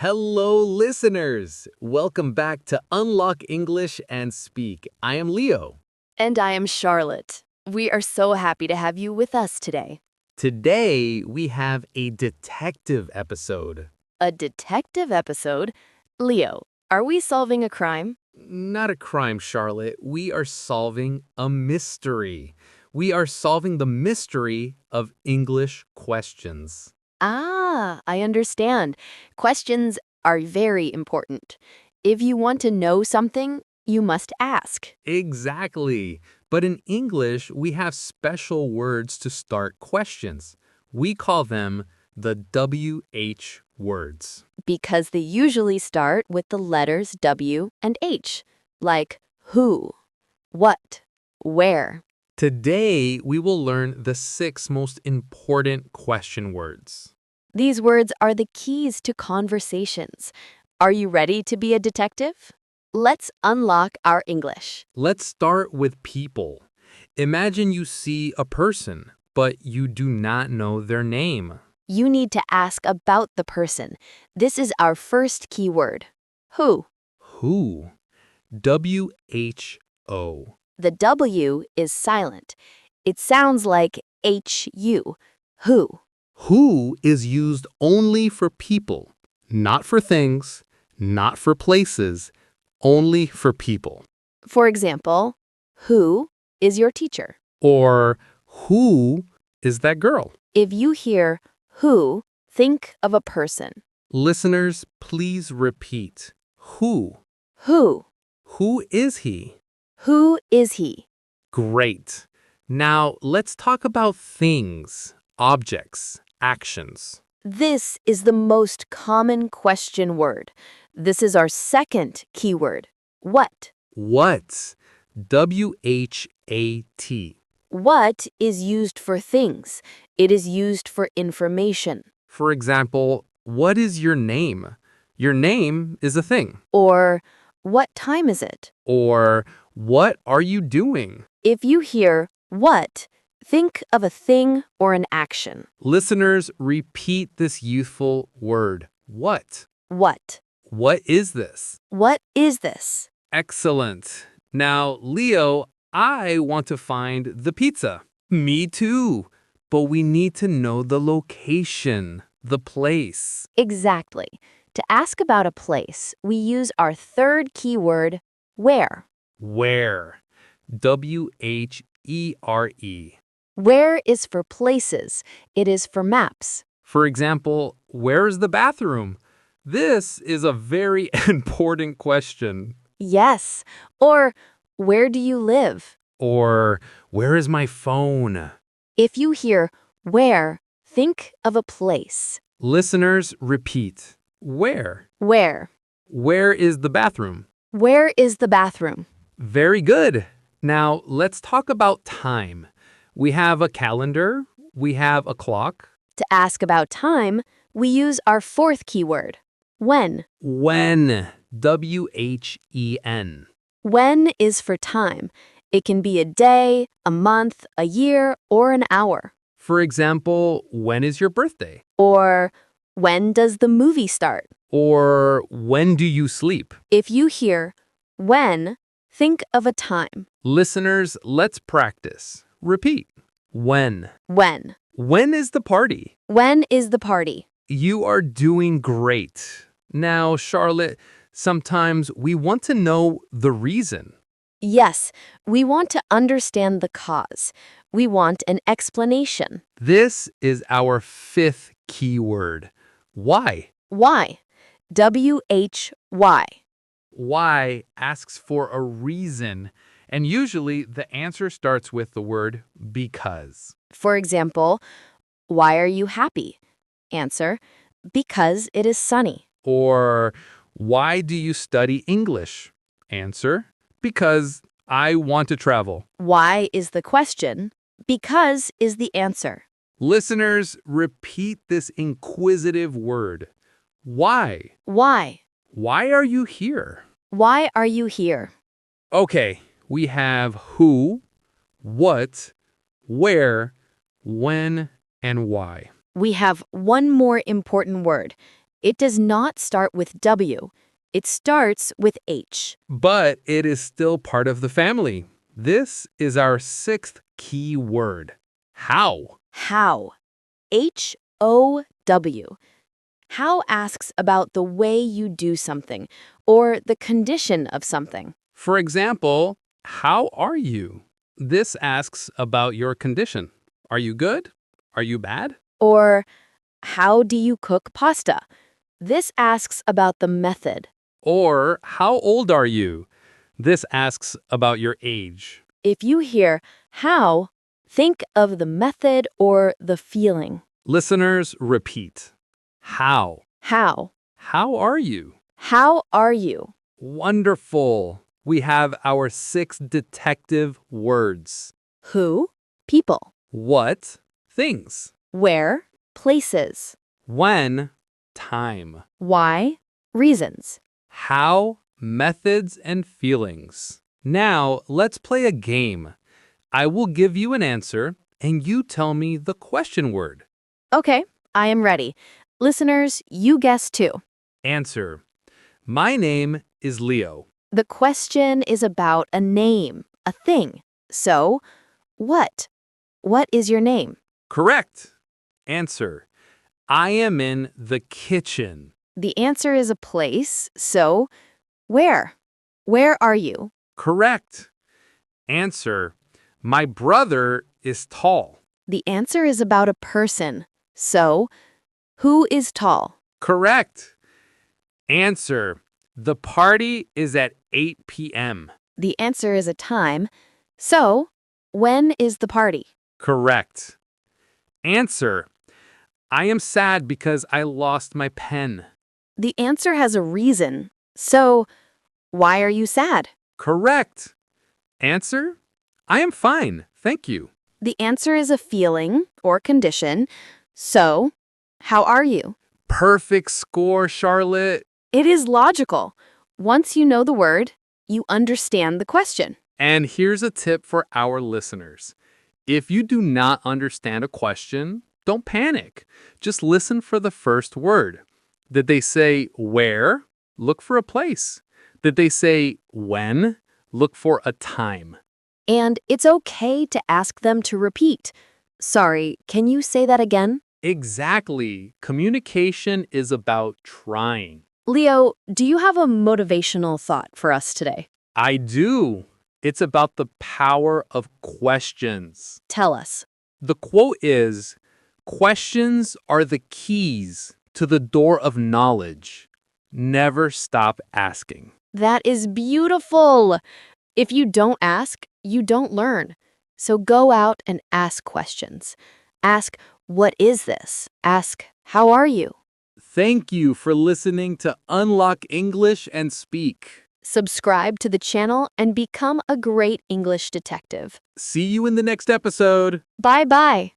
Hello, listeners! Welcome back to Unlock English and Speak. I am Leo. And I am Charlotte. We are so happy to have you with us today. Today, we have a detective episode. A detective episode? Leo, are we solving a crime? Not a crime, Charlotte. We are solving a mystery. We are solving the mystery of English questions. I understand. Questions are very important. If you want to know something, you must ask. Exactly. But in English, we have special words to start questions. We call them the WH words. Because they usually start with the letters W and H, like who, what, where. Today, we will learn the 6 most important question words. These words are the keys to conversations. Are you ready to be a detective? Let's unlock our English. Let's start with people. Imagine you see a person, but you do not know their name. You need to ask about the person. This is our first keyword. Who? Who? W-H-O. The W is silent. It sounds like H-U. Who? Who is used only for people, not for things, not for places, only for people. For example, who is your teacher? Or who is that girl? If you hear who, think of a person. Listeners, please repeat. Who? Who? Who is he? Who is he? Great. Now, let's talk about things, objects, actions. This is the most common question word. This is our second keyword. What? What? W-H-A-T. What is used for things. It is used for information. For example, what is your name? Your name is a thing. Or, what time is it? Or, what are you doing? If you hear what, think of a thing or an action. Listeners, repeat this youthful word. What? What? What is this? What is this? Excellent. Now, Leo, I want to find the pizza. Me too. But we need to know the location, the place. Exactly. To ask about a place, we use our third keyword, where. Where? W-H-E-R-E. Where is for places. It is for maps. For example, where is the bathroom? This is a very important question. Yes. Or, where do you live? Or, where is my phone? If you hear where, think of a place. Listeners, repeat. Where? Where? Where is the bathroom? Where is the bathroom? Very good. Now, let's talk about time. We have a calendar. We have a clock. To ask about time, we use our fourth keyword, when. When? W-H-E-N. When is for time. It can be a day, a month, a year, or an hour. For example, when is your birthday? Or, when does the movie start? Or when do you sleep? If you hear when, think of a time. Listeners, let's practice. Repeat. When? When? When is the party? When is the party? You are doing great. Now, Charlotte, sometimes we want to know the reason. Yes, we want to understand the cause. We want an explanation. This is our 5th keyword. Why? Why? W-H-Y. Why asks for a reason, and usually the answer starts with the word because. For example, why are you happy? Answer, because it is sunny. Or, why do you study English? Answer, because I want to travel. Why is the question? Because is the answer. Listeners, repeat this inquisitive word. Why? Why? Why are you here? Why are you here? Okay, we have who, what, where, when, and why. We have one more important word. It does not start with W. It starts with H. But it is still part of the family. This is our sixth key word. How. How. H-O-W. How asks about the way you do something or the condition of something. For example, how are you? This asks about your condition. Are you good? Are you bad? Or, how do you cook pasta? This asks about the method. Or, how old are you? This asks about your age. If you hear how, think of the method or the feeling. Listeners, repeat. How. How? How are you? How are you? Wonderful. We have our 6 detective words. Who? People. What? Things. Where? Places. When? Time. Why? Reasons. How? Methods and feelings. Now, let's play a game. I will give you an answer, and you tell me the question word. Okay, I am ready. Listeners, you guess too. Answer. My name is Leo. The question is about a name, a thing. So, what? What is your name? Correct. Answer. I am in the kitchen. The answer is a place. So, where? Where are you? Correct. Answer. My brother is tall. The answer is about a person. So, who is tall? Correct. Answer. The party is at 8 p.m. The answer is a time. So, when is the party? Correct. Answer. I am sad because I lost my pen. The answer has a reason. So, why are you sad? Correct. Answer. I am fine, thank you. The answer is a feeling or condition. So, how are you? Perfect score, Charlotte. It is logical. Once you know the word, you understand the question. And here's a tip for our listeners. If you do not understand a question, don't panic. Just listen for the first word. Did they say where? Look for a place. Did they say when? Look for a time. And it's okay to ask them to repeat. Sorry, can you say that again? Exactly. Communication is about trying. Leo, do you have a motivational thought for us today? I do. It's about the power of questions. Tell us. The quote is, questions are the keys to the door of knowledge. Never stop asking. That is beautiful. If you don't ask, you don't learn. So go out and ask questions. Ask, what is this? Ask, how are you? Thank you for listening to Unlock English and Speak. Subscribe to the channel and become a great English detective. See you in the next episode. Bye-bye.